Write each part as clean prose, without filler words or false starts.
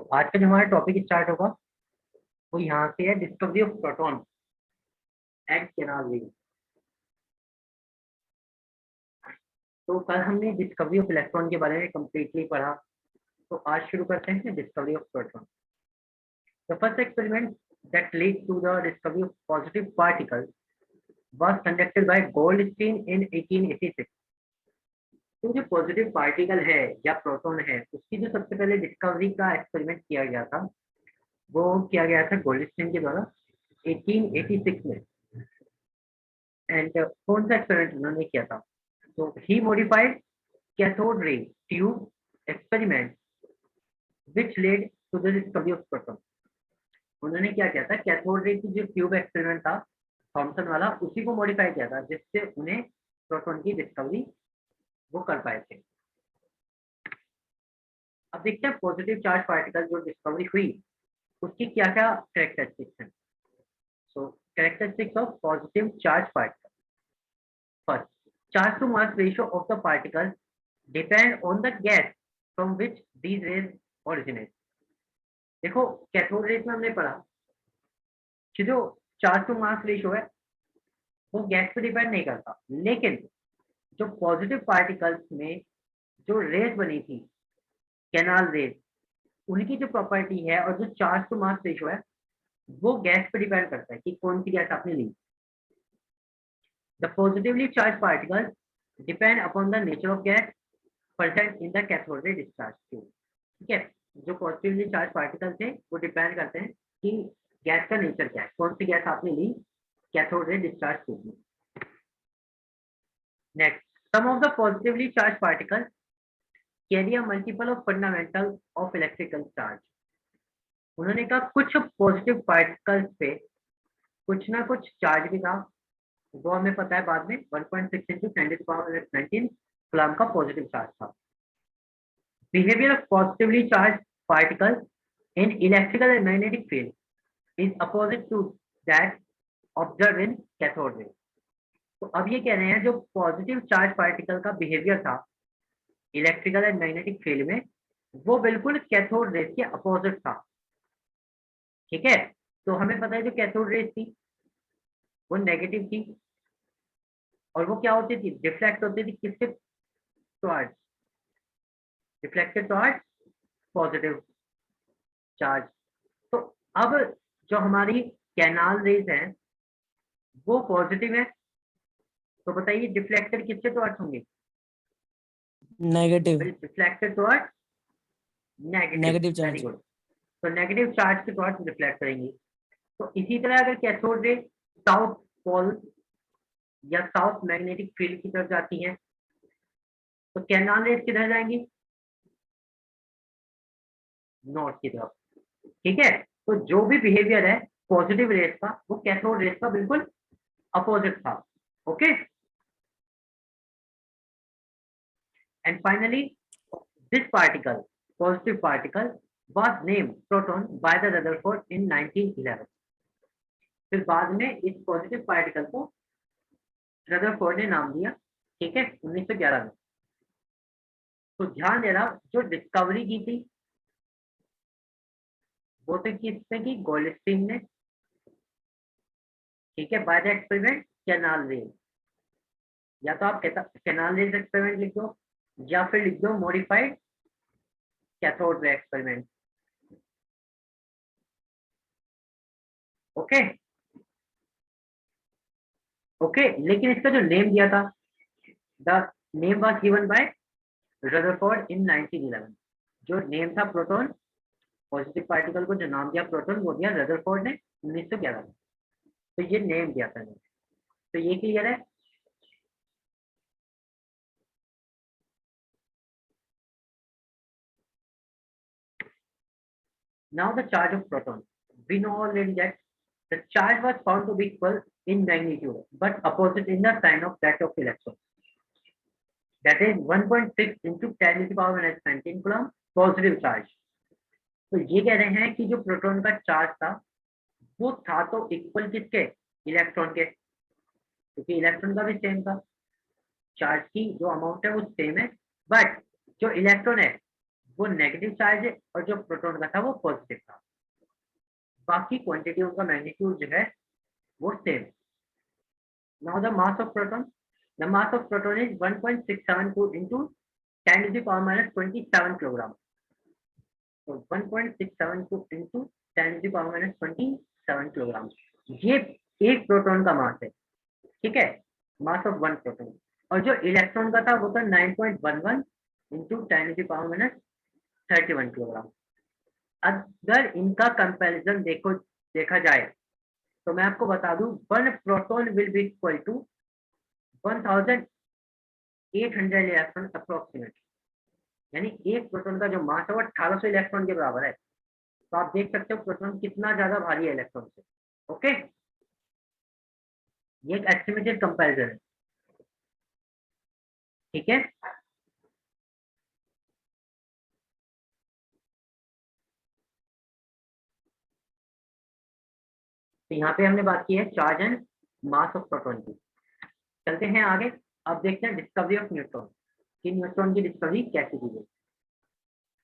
आज का जो हमारा टॉपिक स्टार्ट होगा वो यहाँ से है, discovery of proton and canal रे। तो कल हमने डिस्कवरी ऑफ इलेक्ट्रॉन के बारे में कंप्लीटली पढ़ा, तो आज शुरू करते हैं discovery of proton. The first experiment that lead to the discovery of positive particle was conducted by Goldstein in 1886। तो जो पॉजिटिव पार्टिकल है या प्रोटॉन है, उसकी जो सबसे पहले डिस्कवरी का एक्सपेरिमेंट किया गया था वो किया गया था गोल्डस्टीन के द्वारा 1886 में। एंड कौन सा एक्सपेरिमेंट उन्होंने किया था? तो he modified cathode ray tube experiment which led to the discovery of proton. उन्होंने क्या किया था, कैथोड रे की जो ट्यूब एक्सपेरिमेंट था थॉमसन वाला, उसी को मॉडिफाई किया था जिससे उन्हें प्रोटॉन की डिस्कवरी वो कर पाए थे। अब देखते हैं पॉजिटिव चार्ज पार्टिकल जो डिस्कवरी हुई उसकी क्या क्या कैरेक्टरिस्टिक्स हैं। So characteristics of positive charge particle. First, charge to mass ratio of the particles depend on the gas from which these rays originate. देखो कैथोड रेज में हमने पढ़ा कि जो चार्ज टू मास रेशियो है वो गैस पे डिपेंड नहीं करता, लेकिन जो पॉजिटिव पार्टिकल्स में जो रेज बनी थी कैनाल रेज, उनकी जो प्रॉपर्टी है और जो चार्ज टू मास रेशियो है वो गैस पे डिपेंड करता है कि कौन सी गैस आपने ली। The positively charged particles depend upon the nature of gas present in the cathode ray discharge tube. ठीक है, जो पॉजिटिवली चार्ज पार्टिकल्स हैं वो डिपेंड करते हैं कि गैस का नेचर क्या है, कौन सी गैस आपने ली कैथोड रे डिस्चार्ज ट्यूब में। Next, some of the positively charge particles carry a multiple of fundamental of electrical charge. उन्होंने कहा कुछ पॉजिटिव पार्टिकल्स पे कुछ ना कुछ चार्ज भी था, वो हमें पता है बाद में 1.6 into 10⁻19 कूलम्ब का पॉजिटिव चार्ज था। Behaviour of positively charge particles in electrical and magnetic field is opposite to that observe in cathode ray. तो अब ये कह रहे हैं जो पॉजिटिव चार्ज पार्टिकल का बिहेवियर था इलेक्ट्रिकल एंड मैग्नेटिक फील्ड में वो बिल्कुल कैथोड रेज के अपोजिट था। ठीक है, तो हमें पता है जो कैथोड रेज थी वो नेगेटिव थी और वो क्या होती थी, डिफ्लेक्ट होती थी किसके towards, reflected towards positive charge. तो अब जो हमारी कैनाल रेज हैं वो पॉजिटिव है, तो बताइए डिफ्लेक्टेड किसके टुवर्ड्स होंगे? Negative reflected towards negative. Charge. Very good, तो नेगेटिव चार्ज के टुवर्ड्स रिफ्लेक्ट करेंगी। तो इसी तरह अगर कैथोड रे साउथ पोल या साउथ मैग्नेटिक फील्ड की तरफ जाती है तो कैनाल रेज किधर जाएंगी? नॉर्थ की तरफ। ठीक है, तो जो भी बिहेवियर है पॉजिटिव रेज का वो कैथोड रेज का बिल्कुल अपोजिट था। Okay, and finally this particle positive particle was named proton by the Rutherford in 1911। फिर बाद में इस पॉजिटिव पार्टिकल को रदरफोर्ड ने नाम दिया, ठीक है, 1911 में। तो ध्यान देना जो डिस्कवरी की थी वो तो किसने की, गोल्डस्टीन ने। ठीक है, by the experiment canal raise, या तो आप कैनाल रेज एक्सपेरिमेंट लिख दो या फिर लिख दो modified cathode ray experiment. Okay okay, लेकिन इसका जो नेम दिया था the name was given by Rutherford in 1911। जो नेम था प्रोटॉन, पॉजिटिव पार्टिकल को जो नाम दिया प्रोटॉन वो दिया रदरफोर्ड ने 1911 में। तो ये नेम दिया था। तो ये क्लियर है। Now the charge of proton. We know already that the charge was found to be equal in magnitude but opposite in the sign of that of electron. That is 1.6 into 10⁻19 coulomb positive charge. तो ये कह रहे हैं कि जो proton का charge था वो था तो इक्वल किसके, इलेक्ट्रॉन के, क्योंकि इलेक्ट्रॉन का भी सेम था, चार्ज की जो अमाउंट है वो सेम है, बट जो इलेक्ट्रॉन है वो नेगेटिव चार्ज है और जो प्रोटॉन का था वो पॉजिटिव था। बाकी क्वांटिटी का मैग्नीट्यूड जो है वो same. Now the mass of proton, the mass of proton is 1.67 into 10 to the power minus 27 kilogram. तो 1.67 into 10 to the power minus 27 kilogram, ये एक प्रोटॉन का मास है, ठीक है, मास ऑफ वन प्रोटॉन। और जो इलेक्ट्रॉन का था वो था 9.11 into 10 to the power minus 31 kilogram. अगर इनका कंपैरिजन देखा जाए तो मैं आपको बता दूं, one proton will be equal to 1800 electron approximate. यानी एक प्रोटॉन का जो मास है वो 1800 इलेक्ट्रॉन के बराबर है। तो आप देख सकते हो प्रोटॉन कितना ज्यादा भारी है इलेक्ट्रॉन से। ओके, ये एक एस्टिमेटेड कंपैरिजन है, ठीक है। तो यहाँ पे हमने बात की है charge and mass of proton की। चलते हैं आगे। अब देखते हैं डिस्कवरी ऑफ न्यूट्रॉन, कि न्यूट्रॉन की डिस्कवरी कैसे की गई।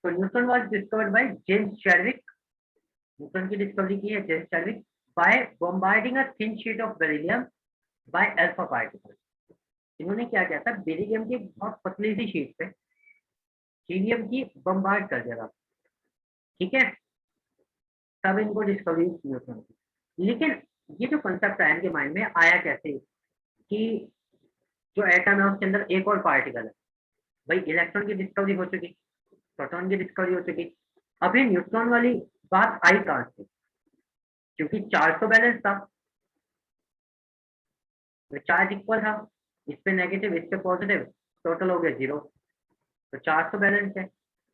तो neutron was discovered by James Chadwick. Neutron की डिस्कवरी की है James Chadwick by bombarding a thin sheet of beryllium by alpha particle. इन्होंने क्या किया था, बेरिलियम की बहुत पतली सी शीट पे हीलियम की बम्बार्ड कर दिया था, ठीक है। तब इनको डिस्कवरी न्यूट्रॉन की। लेकिन ये जो कंसेप्ट आया इनके माइंड में आया कैसे, कि जो एटम है उसके अंदर एक और पार्टिकल है। भाई इलेक्ट्रॉन की डिस्कवरी हो चुकी, प्रोटॉन की डिस्कवरी हो चुकी, अभी न्यूट्रॉन वाली बात आई कहां से, क्योंकि चार्ज तो बैलेंस था, चार्ज इक्वल था, इस पे नेगेटिव इस पे पॉजिटिव, टोटल हो गया 0। तो चार्ज तो बैलेंस है।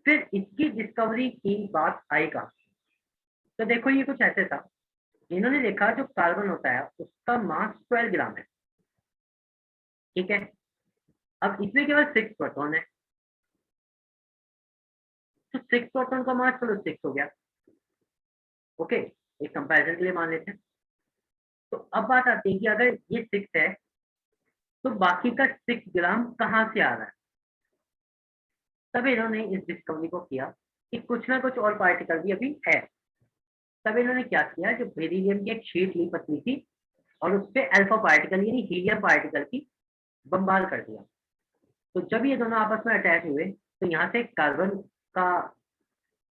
फिर इसकी डिस्कवरी की बात आई कहां, तो देखो ये कुछ ऐसे था। इन्होंने देखा जो कार्बन होता है उसका मास 12 ग्राम है, ठीक है। अब इसमें केवल 6 प्रोटॉन है, तो 6 प्रोटॉन का मास चलो 6 हो गया, ओके, एक कंपैरिजन के लिए मान लेते हैं। तो अब बात आती है कि अगर ये 6 है तो बाकी का 6 ग्राम कहाँ से आ रहा है। तब इन्होंने इस डिस्कवरी को किया कि कुछ ना कुछ और पार्टिकल भी अभी है। तब इन्होंने क्या किया, जो बेरिलियम की एक शीट ली पतली थी और उस पर अल्फा पार्टिकल यानी हीलियम पार्टिकल की बम्बार कर दिया। तो जब ये दोनों आपस में अटैच हुए तो यहाँ से कार्बन का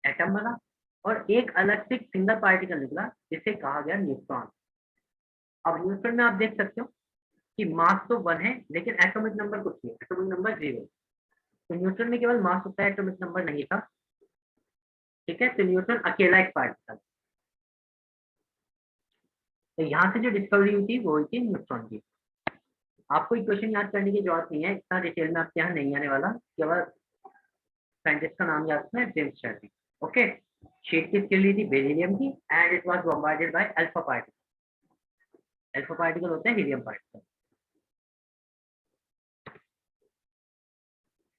एटम बना और एक अलग से सिंगल पार्टिकल निकला जिसे कहा गया न्यूट्रॉन। अब न्यूट्रॉन में आप देख सकते हो कि मास तो 1 है लेकिन एटॉमिक नंबर कुछ नहीं, एटॉमिक नंबर 0। तो न्यूट्रॉन में केवल मास होता है, एटॉमिक नंबर नहीं था, ठीक है। तो न्यूट्रॉन अकेला एक पार्टिकल। तो यहाँ से जो डिस्कवरी हुई थी वो हुई थी न्यूट्रॉन की। आपको इक्वेशन याद करने की जरूरत नहीं है, इतना डिटेल में आपके यहाँ नहीं आने वाला, केवल साइंटिस्ट का नाम याद रखना है, जेम्स चैडविक। ओके, शीट किसके लिए थी, बेरिलियम की, and it was bombarded by alpha particle. Alpha particle होते हैं helium particle.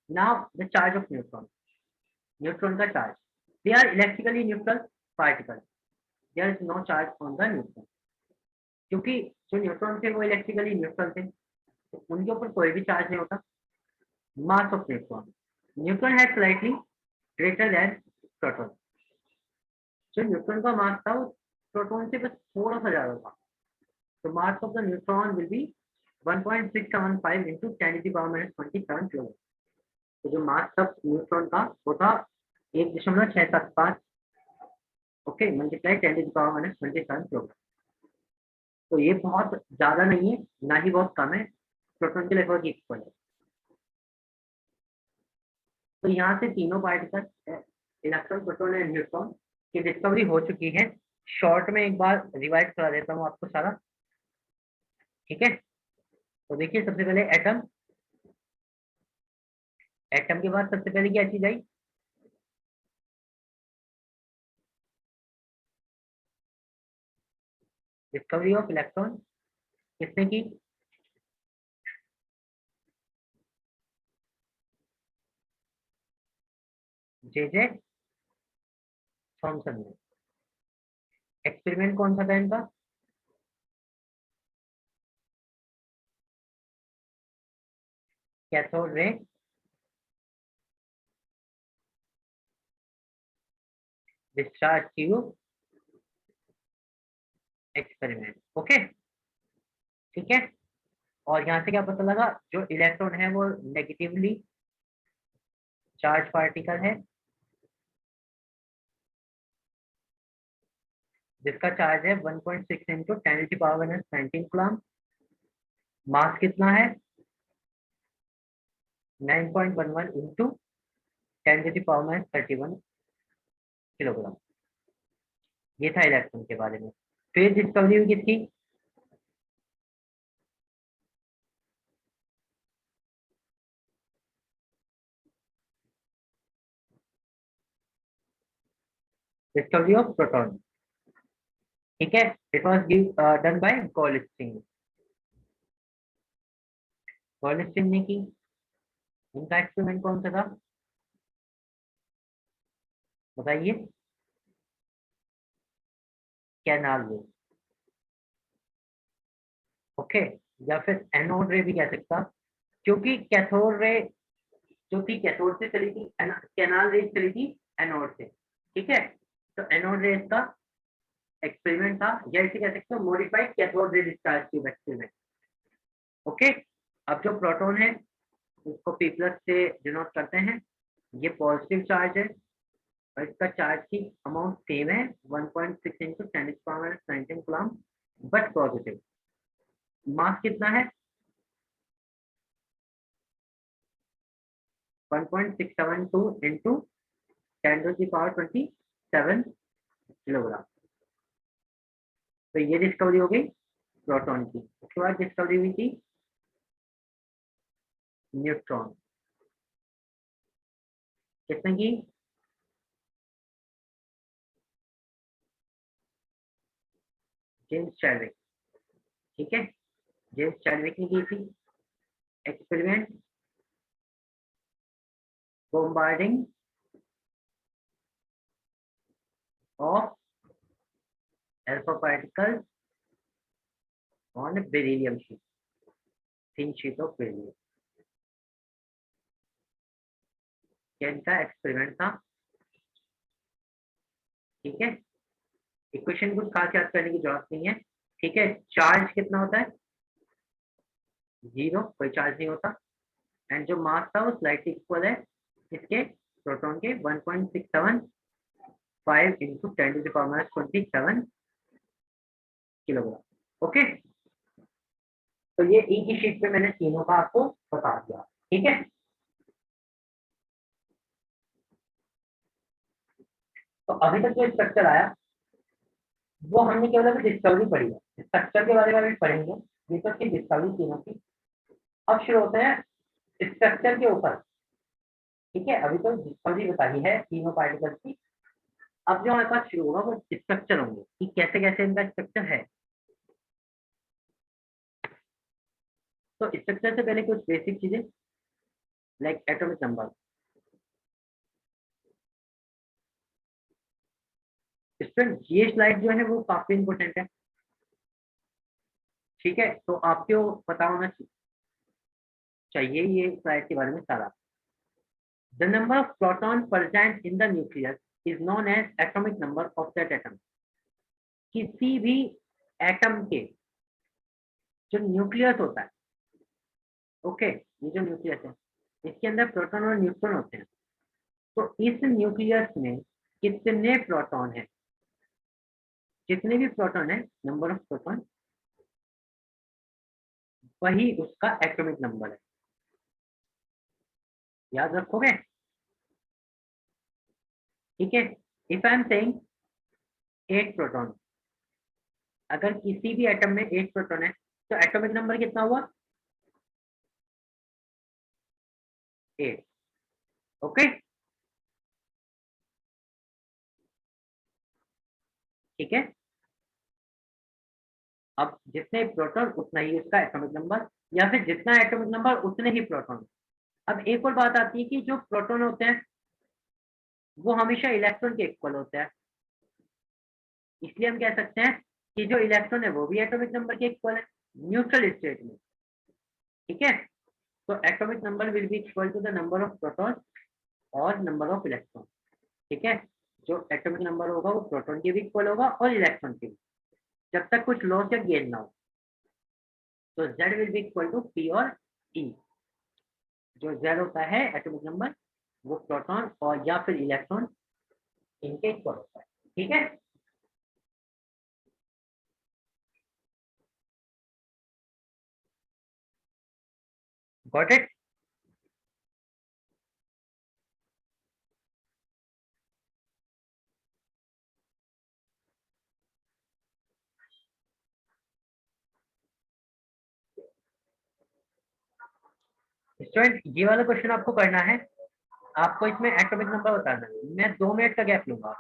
Now the charge of neutron, neutron का charge, they are electrically neutral particle, there is no charge on the neutron. क्योंकि जो neutron थे वो electrically neutral थे, तो उनके ऊपर कोई भी चार्ज नहीं होता। मास ऑफ न्यूट्रॉन, न्यूट्रॉन है स्लाइटली ग्रेटर देन प्रोटॉन। जो न्यूट्रॉन का मास था वो प्रोटॉन से बस थोड़ा सा ज्यादा था। तो mass of the neutron will be 1.675 into 10 to the power minus 27 kilogram. तो जो मास था न्यूट्रॉन का वो था 1.675, okay, multiply 10 to the power minus 27 kilogram. तो ये बहुत ज्यादा नहीं है ना ही बहुत कम है, प्रोटॉन के लगभग इक्वल है। तो यहाँ से तीनों particle electron proton and neutron की डिस्कवरी हो चुकी है। शॉर्ट में एक बार रिवाइज करा देता हूँ आपको सारा, ठीक है। तो देखिए सबसे पहले एटम, एटम के बाद सबसे पहले क्या चीज आई, डिस्कवरी ऑफ इलेक्ट्रॉन। किसने की, जे जे थॉमसन ने। एक्सपेरिमेंट कौन सा था इनका, cathode ray discharge tube experiment. Okay, ठीक है। और यहाँ से क्या पता लगा, जो इलेक्ट्रॉन है वो नेगेटिवली चार्ज पार्टिकल है, जिसका चार्ज है 1.6 इंटू 10⁻⁻19 कूलम। मास कितना है, 9.11 इंटू 10⁻31 किलोग्राम। ये था इलेक्ट्रॉन के बारे में। फिर डिस्कवरी हुई किसकी, डिस्कवरी ऑफ प्रोटॉन। ठीक है, it was done by Goldstein. Goldstein ने की। उनका एक्सपेरिमेंट कौन सा था बताइए, कैनाल रे। ओके, या फिर एनोड रे भी कह सकता, क्योंकि कैथोड रे जो थी कैथोड से चली थी, कैनाल रे चली थी एनोड से। ठीक है, तो एनोड रे का एक्सपेरिमेंट था, या इसे कह सकते हो modified cathode ray discharge tube experiment. Okay, अब जो प्रोटॉन है उसको P+ से डिनोट करते हैं। ये पॉजिटिव चार्ज है और इसका चार्ज की अमाउंट सेम है 1.6 इंटू 10⁻19 कूलम, बट पॉजिटिव। मास कितना है, 1.672 इंटू 10⁻27 किलोग्राम। तो ये डिस्कवरी हो गई प्रोटॉन की। उसके बाद डिस्कवरी हुई थी न्यूट्रॉन। किसने की, जेम्स चैडविक। ठीक है, जेम्स चैडविक ने की थी experiment, bombarding of alpha particles on beryllium sheet, thin sheet of beryllium. इनका एक्सपेरिमेंट था। ठीक है, इक्वेशन कुछ खास याद करने की जरूरत नहीं है। ठीक है, चार्ज कितना होता है, 0, कोई चार्ज नहीं होता। एंड जो मास था वो स्लाइटली इक्वल है इसके प्रोटॉन के 1.675 इंटू 10⁻27 किलोग्राम। ओके, तो ये ई की शीट पे मैंने तीनों का आपको बता दिया। ठीक है, तो अभी तक जो स्ट्रक्चर आया वो हमने केवल अभी डिस्कवरी पढ़ी है, स्ट्रक्चर के बारे में भी पढ़ेंगे। ये तो की डिस्कवरी तीनों की। अब शुरू होते हैं स्ट्रक्चर के ऊपर। ठीक है, अभी तो डिस्कवरी बताई है तीनों पार्टिकल्स की। अब जो हमारे पास शुरू होगा वो स्ट्रक्चर होंगे कि कैसे कैसे इनका स्ट्रक्चर है। तो स्ट्रक्चर से पहले कुछ बेसिक चीजें लाइक एटॉमिक नंबर। स्टूडेंट ये स्लाइड जो है वो काफी इंपॉर्टेंट है। ठीक है, तो आपको पता होना चाहिए ये स्लाइड के बारे में सारा। The number of proton present in the nucleus is known as atomic number of that atom. किसी भी एटम के जो न्यूक्लियस होता है, ओके, ये जो न्यूक्लियस है इसके अंदर प्रोटॉन और न्यूट्रॉन होते हैं। तो इस न्यूक्लियस में कितने प्रोटॉन है, जितने भी प्रोटॉन है, नंबर ऑफ प्रोटॉन, वही उसका एटॉमिक नंबर है। याद रखोगे। ठीक है, if I am saying 8 proton, अगर किसी भी एटम में 8 प्रोटॉन है तो एटॉमिक नंबर कितना हुआ, 8। ओके, ठीक है। अब जितने प्रोटॉन उतना ही उसका एटॉमिक नंबर, या फिर जितना एटॉमिक नंबर उतने ही प्रोटॉन। अब एक और बात आती है कि जो प्रोटॉन होते हैं वो हमेशा इलेक्ट्रॉन के इक्वल होते हैं। इसलिए हम कह सकते हैं कि जो इलेक्ट्रॉन है वो भी एटॉमिक नंबर के इक्वल है न्यूट्रल स्टेट में। ठीक है, तो atomic number will be equal to the number of proton और नंबर ऑफ इलेक्ट्रॉन। ठीक है, जो एटॉमिक नंबर होगा वो प्रोटॉन के भी इक्वल होगा और इलेक्ट्रॉन के भी, जब तक कुछ लॉस या गेन ना हो। तो Z will be equal to P और E। जो Z होता है एटॉमिक नंबर, वो प्रोटॉन और या फिर इलेक्ट्रॉन इनके इक्वल होता है। ठीक है, गॉट इट। स्टूडेंट ये वाला क्वेश्चन आपको करना है, आपको इसमें एटॉमिक नंबर बताना है। मैं 2 मिनट का गैप लूंगा।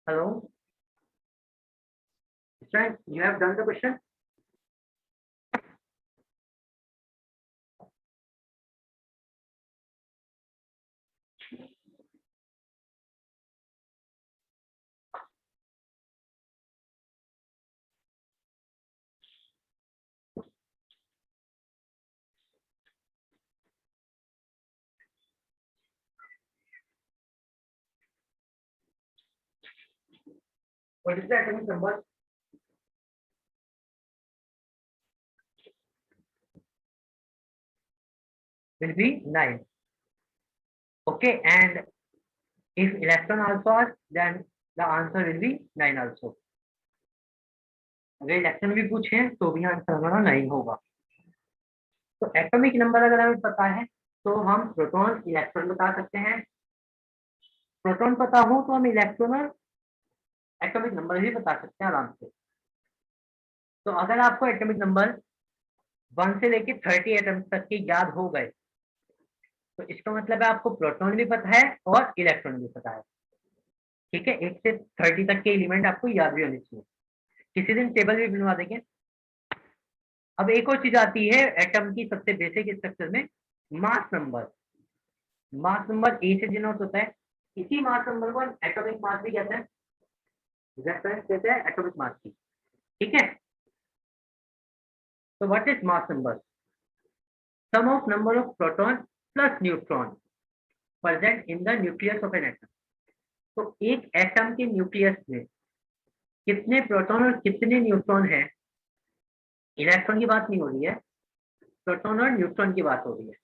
Hello student, you have done the question. What is the atomic number? Will B 9। Okay, and if electron also are, then the answer will be 9 also। अगर इलेक्ट्रॉन भी पूछे तो भी आंसर हमारा 9 होगा। तो एटॉमिक नंबर अगर हमें पता है तो हम प्रोटॉन इलेक्ट्रॉन बता सकते हैं। प्रोटॉन पता हो तो हम इलेक्ट्रॉन और एटॉमिक नंबर भी बता सकते हैं आराम से। तो अगर आपको एटॉमिक नंबर 1 से लेके 30 एटम तक के याद हो गए तो इसका मतलब है आपको प्रोटॉन भी पता है और इलेक्ट्रॉन भी पता है। ठीक है, 1 से 30 तक के एलिमेंट आपको याद भी होने चाहिए। किसी दिन टेबल भी बनवा देंगे। अब एक और चीज आती है एटम की सबसे बेसिक स्ट्रक्चर में, mass number. Mass number A से डिनोट होता है। इसी मास नंबर को एटॉमिक मास भी कहते हैं, रेफरेंस देते हैं एटॉमिक मास की। ठीक है, तो what is mass number? Sum of number of proton plus neutron present in the nucleus of an atom. तो एक एटम के न्यूक्लियस में कितने प्रोटॉन और कितने न्यूट्रॉन है, इलेक्ट्रॉन की बात नहीं हो रही है, प्रोटॉन और न्यूट्रॉन की बात हो रही है,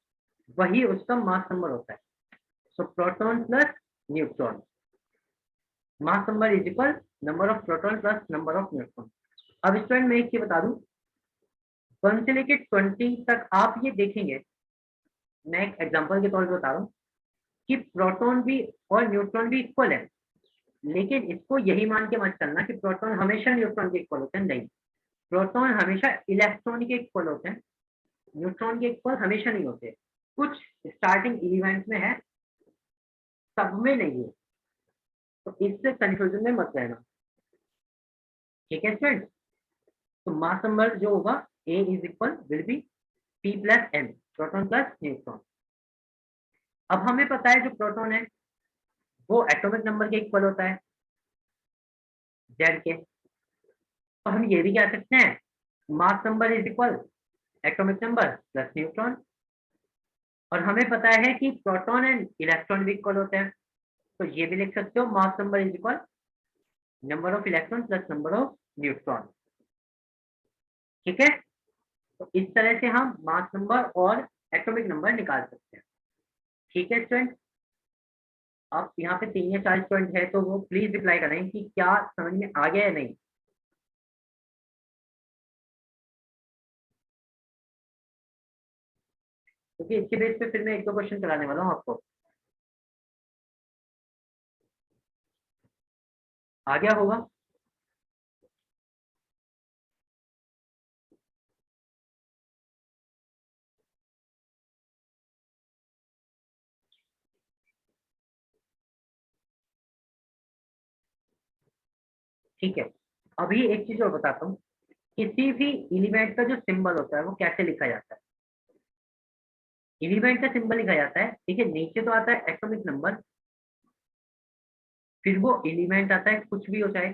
वही उसका मास नंबर होता है। So proton plus neutron, mass number is equal number of proton plus number of neutron. अब स्टूडेंट मैं एक चीज बता दूं, 1 से लेके 20 तक आप ये देखेंगे, मैं एक एग्जांपल के तौर पे बता रहा हूँ कि प्रोटॉन भी और न्यूट्रॉन भी इक्वल है, लेकिन इसको यही मान के मत चलना कि प्रोटॉन हमेशा न्यूट्रॉन के इक्वल होते हैं, नहीं। प्रोटॉन हमेशा इलेक्ट्रॉन के इक्वल होते हैं, न्यूट्रॉन के इक्वल हमेशा नहीं होते। कुछ स्टार्टिंग एलिमेंट्स में है, सब में नहीं है, तो इससे कंफ्यूजन में मत रहना, ठीक है स्टूडेंट। तो मास नंबर जो होगा A is equal will be P plus N, proton plus neutron. अब हमें पता है जो प्रोटॉन है वो एटॉमिक नंबर के इक्वल होता है जेड के, तो हम ये भी कह सकते हैं मास number is equal atomic number plus neutron. और हमें पता है कि प्रोटॉन एंड इलेक्ट्रॉन भी इक्वल होते हैं, तो ये भी लिख सकते हो मास number is equal number of electron plus number of neutron, ठीक है। तो इस तरह से हम मास नंबर और एटॉमिक नंबर निकाल सकते हैं, ठीक है स्टूडेंट। आप यहाँ पे 3 या 4 स्टूडेंट है तो वो प्लीज रिप्लाई करें कि क्या समझ में आ गया या नहीं। क्योंकि इसके बेस पे फिर मैं 1-2 क्वेश्चन कराने वाला हूँ आपको, आ गया होगा। ठीक है, अभी एक चीज और बताता हूँ, किसी भी एलिमेंट का जो सिंबल होता है वो कैसे लिखा जाता है। एलिमेंट का सिंबल लिखा जाता है, ठीक है, नीचे तो आता है एटॉमिक नंबर, फिर वो एलिमेंट आता है कुछ भी हो जाए,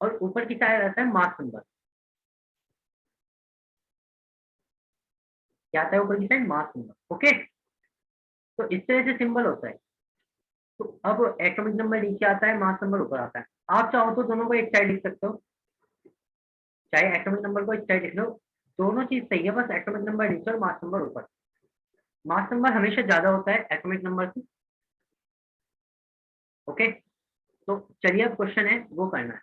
और ऊपर की साइड आता है मास नंबर। क्या आता है ऊपर की साइड? Mass number, okay. तो इस तरह से सिंबल होता है। तो अब एटॉमिक नंबर नीचे आता है, मास नंबर ऊपर आता है। आप चाहो तो दोनों को एक साइड लिख सकते हो, चाहे एटॉमिक नंबर को एक साइड लिख लो, दोनों चीज सही है, बस एटॉमिक नंबर नीचे और मास नंबर ऊपर। मास नंबर हमेशा ज्यादा होता है एटॉमिक नंबर से, ओके। तो चलिए अब क्वेश्चन है वो करना है।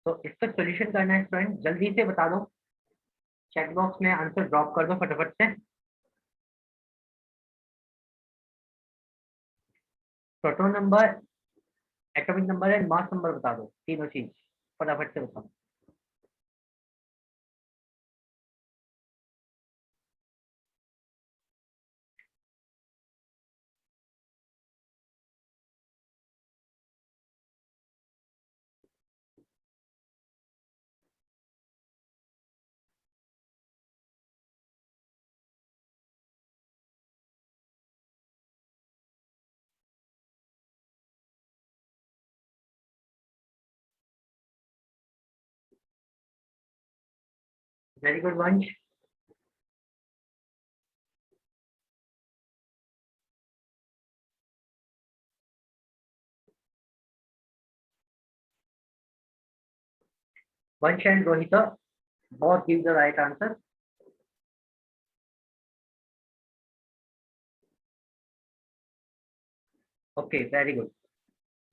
तो इसका सोल्यूशन करना है स्टूडेंट, जल्दी से बता दो, चैट बॉक्स में आंसर ड्रॉप कर दो फटाफट से। Proton number, atomic number and mass number बता दो, तीनों चीज फटाफट से बताओ। वेरी गुड वंश। वंश and Rohit both give the right answer. Okay, very good.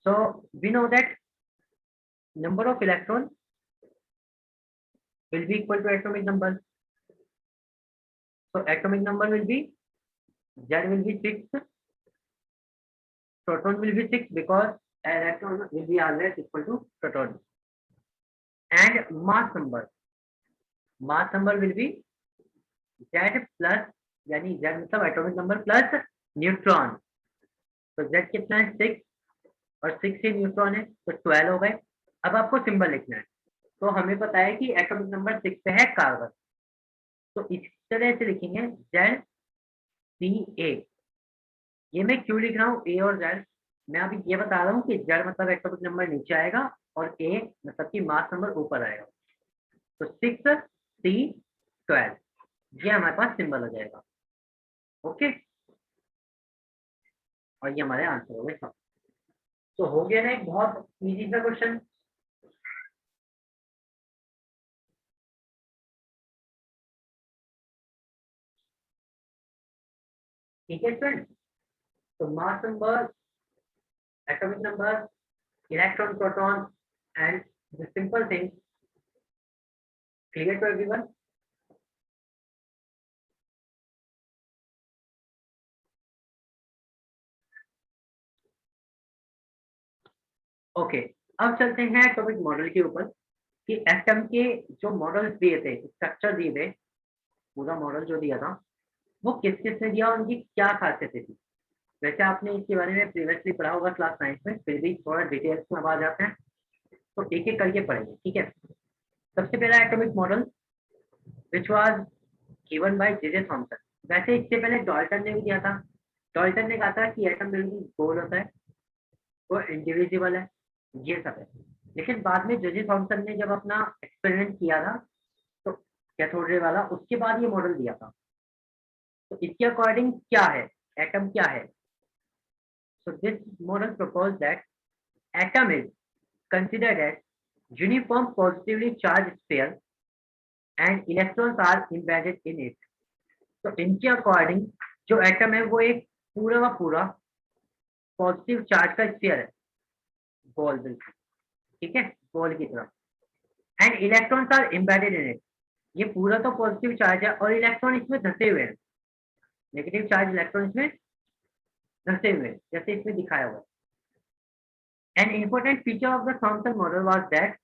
So we know that number of electron will be equal to atomic number. So atomic number will be Z will be 6, proton will be 6 because electron will be always equal to proton. And mass number will be Z plus, यानी Z मतलब atomic number plus neutron. तो Z कितना है? 6, और 6 ही neutron है तो 12 हो गए। अब आपको सिंबल लिखना है, तो हमें पता है कि एटॉमिक नंबर 6 पे है कार्बन, तो इस तरह से लिखेंगे जेड सी ए। ये मैं क्यों लिख रहा हूँ ए और जेड, मैं अभी ये बता रहा हूँ कि जेड मतलब एटॉमिक नंबर नीचे आएगा और ए मतलब कि मास नंबर ऊपर आएगा। तो 6 C 12 ये हमारे पास सिंबल हो जाएगा। ओके, और ये हमारे आंसर हो गए सब। तो हो गया ना एक बहुत इजी सा क्वेश्चन। ठीक है फ्रेंड, तो mass number, atomic number, electron, proton and the simple thing, clear to everyone. Okay, अब चलते हैं एटॉमिक मॉडल के ऊपर कि एटम के जो मॉडल्स दिए थे, स्ट्रक्चर दिए थे, पूरा मॉडल जो दिया था वो किस किस ने दिया, उनकी क्या खासियतें थी। वैसे आपने इसके बारे में प्रीवियसली पढ़ा होगा क्लास 9 में, फिर भी थोड़ा डिटेल्स में अब आ जाते हैं, तो एक एक करके पढ़ेंगे। ठीक है, सबसे पहला atomic model which was given by J Thomson. वैसे इससे पहले डॉल्टन ने भी दिया था। डॉल्टन ने कहा था कि एटम बिल्कुल गोल होता है, वो इंडिविजिबल है, ये सब है। लेकिन बाद में जे थॉमसन ने जब अपना एक्सपेरिमेंट किया था, तो कैथोड रे वाला, उसके बाद ये मॉडल दिया था। तो इसके अकॉर्डिंग क्या है, एटम क्या है। So this model propose that atom is considered as uniform positively charged sphere and electrons are embedded in it। तो इनके अकॉर्डिंग जो एटम है वो एक पूरा का पूरा पॉजिटिव चार्ज का स्फीयर है, गोल बिल्कुल। ठीक है, गोल की तरफ। And electrons are embedded in it, ये पूरा तो पॉजिटिव चार्ज है और इलेक्ट्रॉन इसमें धसे हुए हैं, नेगेटिव चार्ज इलेक्ट्रॉन इसमें धसे हुए हैं, जैसे इसमें दिखाया हुआ है। An important feature of the Thomson model was that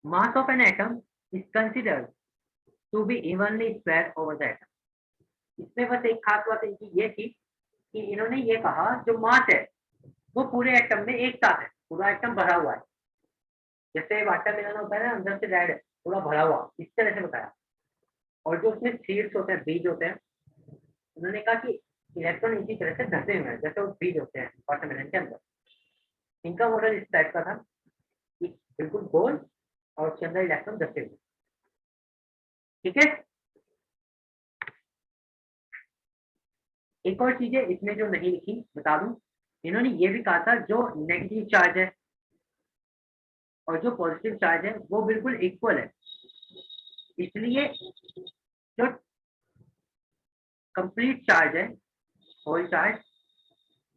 mass of an atom is considered to be evenly spread over the atom. इसमें बस एक खास बात इनकी ये थी कि इन्होंने ये कहा जो मास है वो पूरे एटम में एक साथ है, पूरा एटम भरा हुआ है। जैसे वाटर मिलन होता है ना, अंदर से रेड है, पूरा भरा हुआ, इस तरह से बताया। और जो उसमें सीड्स होते हैं, बीज होते हैं, उन्होंने कहा कि इलेक्ट्रॉन इसी तरह से धसे हुए हैं जैसे वो बीज होते हैं वाटरमेलन के अंदर। इनका मॉडल इस टाइप का था कि बिल्कुल गोल और उसके अंदर इलेक्ट्रॉन धसे हुए। ठीक है, एक और चीजें इसमें जो नहीं लिखी बता दूं, इन्होंने ये भी कहा था जो नेगेटिव चार्ज है और जो पॉजिटिव चार्ज है वो बिल्कुल इक्वल है। इसलिए जो कंप्लीट चार्ज है, होल चार्ज,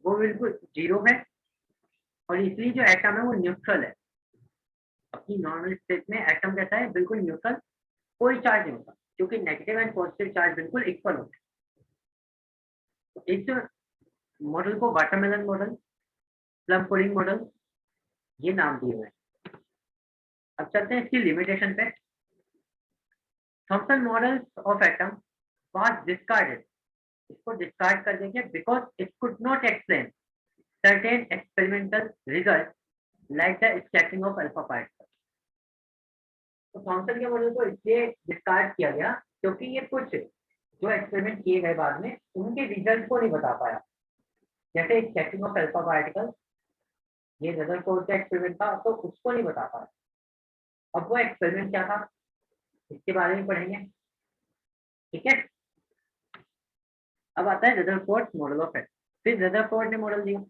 वो बिल्कुल जीरो है। और इसलिए जो एटम है वो न्यूट्रल है, अपनी नॉर्मल स्टेट में एटम कैसा है, बिल्कुल न्यूट्रल, कोई चार्ज नहीं होता, क्योंकि नेगेटिव एंड पॉजिटिव चार्ज बिल्कुल इक्वल होते हैं। तो इस मॉडल को watermelon model, plum pudding model, ये नाम दिए हुए हैं। अब चलते हैं इसकी लिमिटेशन पे। Thompson model of atom was discarded, इसको डिस्कार्ड कर देंगे because it could not explain certain experimental results like the scattering of alpha particles। तो थॉमसन के मॉडल को इसलिए डिस्कार्ड किया गया क्योंकि ये कुछ जो एक्सपेरिमेंट किए गए बाद में उनके रिजल्ट को नहीं बता पाया। जैसे स्कैटरिंग ऑफ अल्फा पार्टिकल, ये रदरफोर्ड का एक्सपेरिमेंट था, तो उसको नहीं बता पाया। अब वो एक्सपेरिमेंट क्या था, इसके बारे में पढ़ेंगे। ठीक है, अब आता है रदरफोर्ड मॉडल ऑफ एटम। फिर रदरफोर्ड ने मॉडल दिया।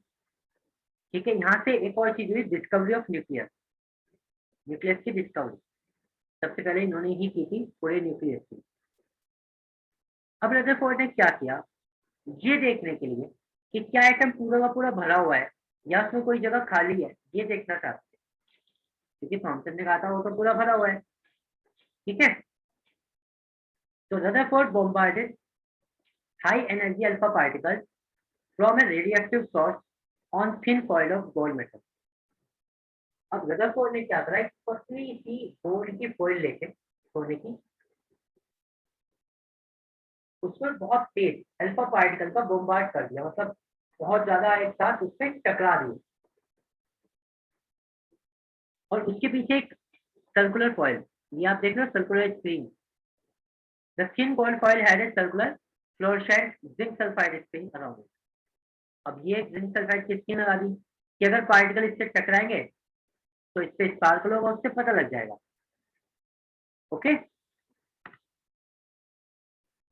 ठीक है, यहाँ से एक और चीज हुई, डिस्कवरी ऑफ न्यूक्लियस, न्यूक्लियस की डिस्कवरी सबसे पहले इन्होंने ही की थी, पूरे न्यूक्लियस की। अब रदरफोर्ड ने क्या किया, ये देखने के लिए कि क्या एटम पूरा का पूरा भरा हुआ है या उसमें कोई जगह खाली है, ये देखना चाहते थे, क्योंकि थॉमसन ने कहा था वो तो पूरा भरा हुआ है। ठीक है, तो Rutherford bombarded high energy alpha particles from a radioactive source on thin foil of gold metal। अब रदरफोर्ड ने क्या करा, एक पतली सी गोल्ड की फॉइल लेके, सोने की, उसमें बहुत तेज अल्फा पार्टिकल का बोम्बार्ड कर दिया, मतलब बहुत ज्यादा एक साथ उससे टकरा दिए। और उसके पीछे एक सर्कुलर फॉइल, ये आप देख रहे हो circular screen, the thin gold foil had a circular fluorescent zinc sulphide spring around it. अब ये जिंक सल्फाइड की स्किन लगा दी कि अगर पार्टिकल इससे टकराएंगे तो इससे स्पार्कल होगा, उससे पता लग जाएगा। ओके,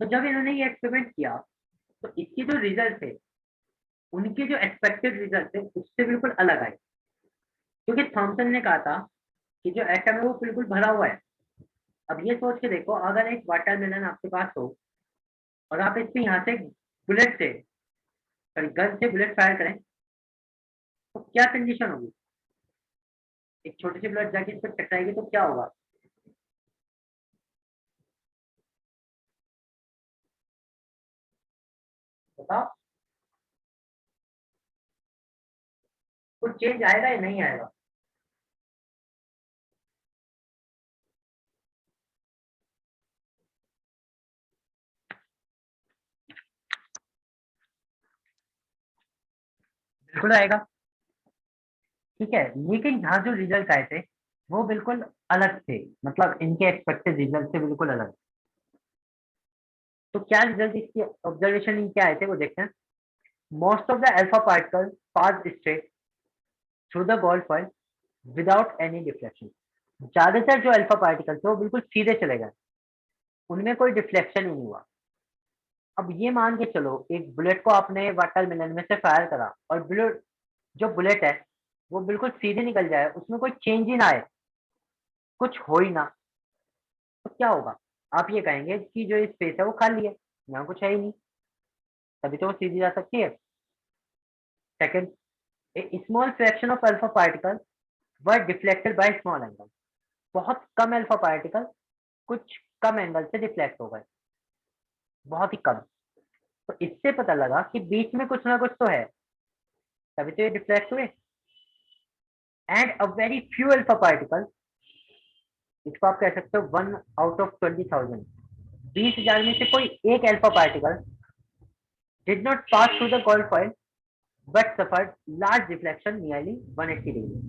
तो जब इन्होंने ये एक्सपेरिमेंट किया तो इसके जो रिजल्ट थे, उनके जो एक्सपेक्टेड रिजल्ट थे उससे बिल्कुल अलग आए। क्योंकि थॉमसन ने कहा था कि जो एटम है वो बिल्कुल भरा हुआ है। अब ये सोच के देखो, अगर एक वाटरमेलन आपके पास हो और आप इस पे यहाँ से बुलेट से, गन से बुलेट फायर करें तो क्या कंडीशन होगी? एक छोटी सी बुलेट जाके इस पर टकराएगी तो क्या होगा? बताओ, कुछ चेंज आएगा या नहीं आएगा? बिल्कुल आएगा। ठीक है, लेकिन यहाँ जो रिजल्ट आए थे वो बिल्कुल अलग थे, मतलब इनके एक्सपेक्टेड रिजल्ट से बिल्कुल अलग। तो क्या रिजल्ट इसकी ऑब्जर्वेशन इनके आए थे वो देखते हैं। Most of the alpha particle pass straight through the gold foil without any deflection. ज्यादातर जो अल्फा पार्टिकल थे वो बिल्कुल सीधे चले गए, उनमें कोई डिफ्लेक्शन ही नहीं हुआ। अब ये मान के चलो, एक बुलेट को आपने वाटरमेलन में से फायर करा और बुलेट, जो बुलेट है वो बिल्कुल सीधे निकल जाए, उसमें कोई चेंज ही ना आए, कुछ हो ही ना, तो क्या होगा? आप ये कहेंगे कि जो स्पेस है वो खाली है, यहाँ कुछ है ही नहीं, तभी तो वो सीधी जा सकती है। Second, A small fraction of alpha particle were deflected by small angle. बहुत कम अल्फा पार्टिकल कुछ कम एंगल से डिफ्लेक्ट हो गए, बहुत ही कम। तो इससे पता लगा कि बीच में कुछ ना कुछ तो है, तभी तो ये डिफ्लेक्ट हुए। And a very few alpha particle, इसको आप कह सकते हो 1 out of 20,000, 20,000 में से कोई एक alpha particle did not pass through the gold foil but suffered large reflection nearly 180 degree.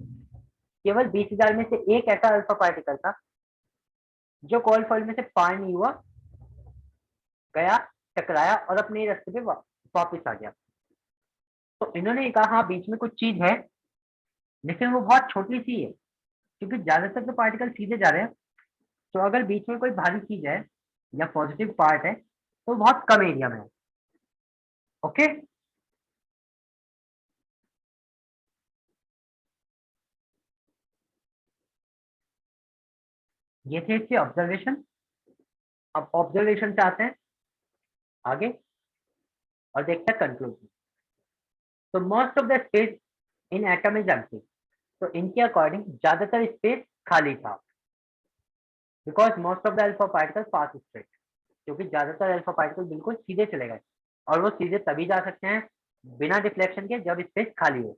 केवल 20,000 में से एक ऐसा अल्फा पार्टिकल था जो गोल्ड फॉइल में से पार नहीं हुआ, गया, टकराया और अपने रास्ते पे वापस आ गया। तो इन्होंने कहा हाँ बीच में कुछ चीज है, लेकिन वो बहुत छोटी सी है, क्योंकि ज्यादातर तो पार्टिकल सीधे जा रहे हैं। तो अगर बीच में कोई भारी चीज है या पॉजिटिव पार्ट है तो बहुत कम एरिया में है। ओके, ये थे इसके ऑब्जर्वेशन। अब ऑब्जर्वेशन से आते हैं आगे और देखते हैं कंक्लूजन। तो most of the space in atom is empty. तो इनके अकॉर्डिंग ज्यादातर स्पेस खाली था, because most of the alpha particle pass straight, क्योंकि ज्यादातर अल्फा पार्टिकल बिल्कुल सीधे चले गए, और वो सीधे तभी जा सकते हैं बिना डिफ्लेक्शन के जब स्पेस खाली हो।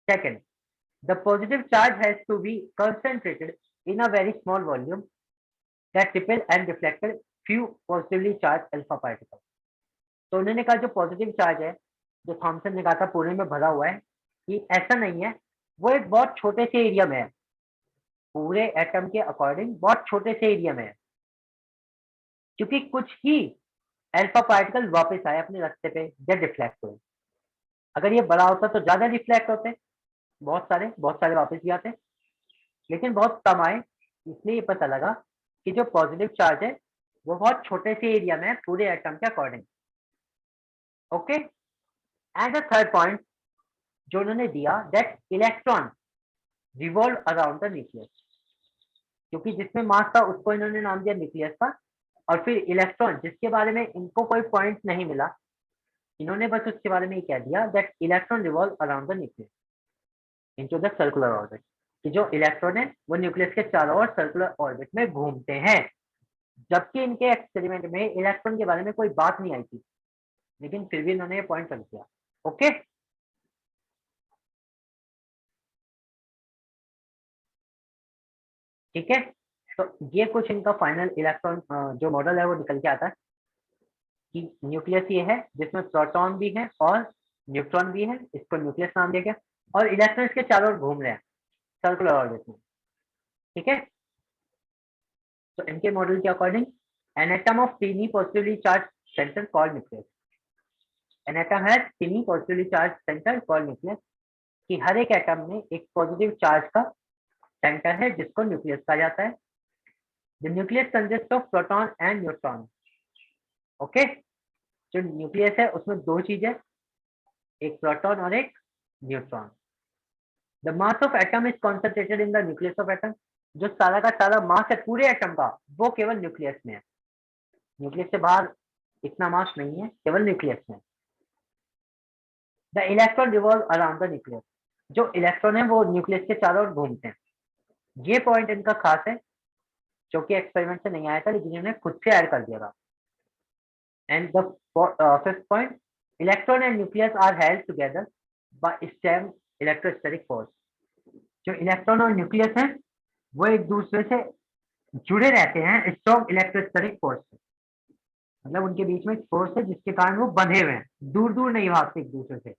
Second, the positive charge has to be concentrated in a very small volume that repel and reflected few positively charged alpha particles। तो उन्होंने कहा जो पॉजिटिव चार्ज है, जो थॉमसन ने कहा था पूरे में भरा हुआ है, कि ऐसा नहीं है, वो एक बहुत छोटे से एरिया में है, पूरे एटम के अकॉर्डिंग बहुत छोटे से एरिया में है, क्योंकि कुछ ही अल्फा पार्टिकल वापस आए अपने रास्ते पे जब डिफ्लेक्ट हुए। अगर ये बड़ा होता तो ज्यादा डिफ्लेक्ट होते, बहुत सारे वापस भी आते, लेकिन बहुत कम आए। इसलिए ये पता लगा कि जो पॉजिटिव चार्ज है वो बहुत छोटे से एरिया में है पूरे एटम के according. Okay, and the third point जो उन्होंने दिया, that electron revolve around the nucleus. क्योंकि जिसमें मास था उसको इन्होंने नाम दिया न्यूक्लियस का, और फिर इलेक्ट्रॉन जिसके बारे में इनको कोई पॉइंट नहीं मिला, इन्होंने बस उसके बारे में ये कह दिया that electron revolve around the nucleus into the circular orbit, कि जो इलेक्ट्रॉन है वो न्यूक्लियस के चारों ओर सर्कुलर ऑर्बिट में घूमते हैं। जबकि इनके एक्सपेरिमेंट में इलेक्ट्रॉन के बारे में कोई बात नहीं आई थी, लेकिन फिर भी इन्होंने ये पॉइंट रख दिया। ओके, ठीक है। तो ये कुछ इनका फाइनल इलेक्ट्रॉन जो मॉडल है वो निकल के आता है कि न्यूक्लियस ये है जिसमें प्रोटॉन भी है और न्यूट्रॉन भी है, इसको न्यूक्लियस नाम दिया गया, और इलेक्ट्रॉन इसके चारों ओर घूम रहे हैं सर्कुलर ऑर्बिट में। ठीक है, तो इनके मॉडल के according An atom of tiny positively charged center called nucleus. An atom has tiny positively charged center called nucleus. कि हर एक एटम में एक पॉजिटिव चार्ज का सेंटर है जिसको न्यूक्लियस कहा जाता है. The nucleus consists of proton and neutron. Okay, जो न्यूक्लियस है उसमें दो चीजें, एक प्रोटॉन और एक neutron. The mass of atom is concentrated in the nucleus of atom. जो सारा का सारा मास है पूरे एटम का वो केवल न्यूक्लियस में है. न्यूक्लियस से बाहर इतना मास नहीं है, केवल न्यूक्लियस में. The electron revolve around the nucleus. जो इलेक्ट्रॉन है वो न्यूक्लियस के चारों ओर घूमते हैं. ये पॉइंट इनका खास है जो कि एक्सपेरिमेंट से नहीं आया था लेकिन इन्होंने खुद से ऐड कर दिया था. And the fifth point, electron and nucleus are held together by stem electrostatic force. जो इलेक्ट्रॉन और न्यूक्लियस है वो एक दूसरे से जुड़े रहते हैं स्ट्रॉन्ग इलेक्ट्रोस्टैटिक फोर्स से. मतलब उनके बीच में फोर्स है जिसके कारण वो बंधे हुए हैं, दूर दूर नहीं भागते एक दूसरे से,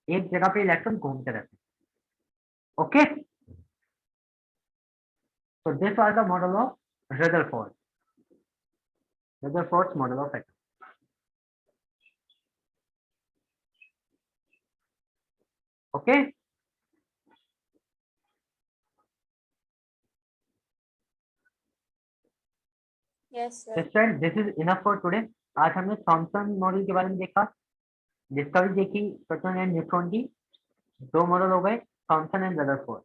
एक जगह पे इलेक्ट्रॉन घूमते रहते हैं. Okay, so this was the model of Rutherford. Rutherford's model of atom. Okay. Yes, sir. Yes, friend, this is enough for today. आज हमने थॉमसन मॉडल के बारे में देखा, डिस्कवरी देखी प्रोटॉन एंड न्यूट्रॉन की. दो मॉडल हो गए, थॉमसन एंड रदरफोर्ड.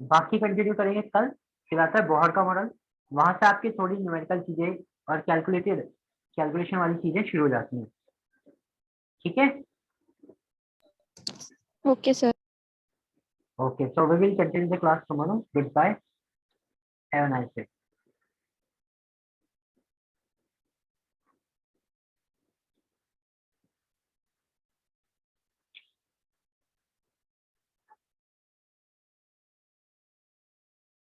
बाकी कंटिन्यू करेंगे कल. फिर आता है बोहर का मॉडल. वहां से आपकी थोड़ी न्यूमेरिकल चीजें और कैलकुलेशन वाली चीजें शुरू हो जाती हैं. ठीक है. Okay, sir. Okay, so we will continue the class tomorrow. Goodbye. Have a nice day.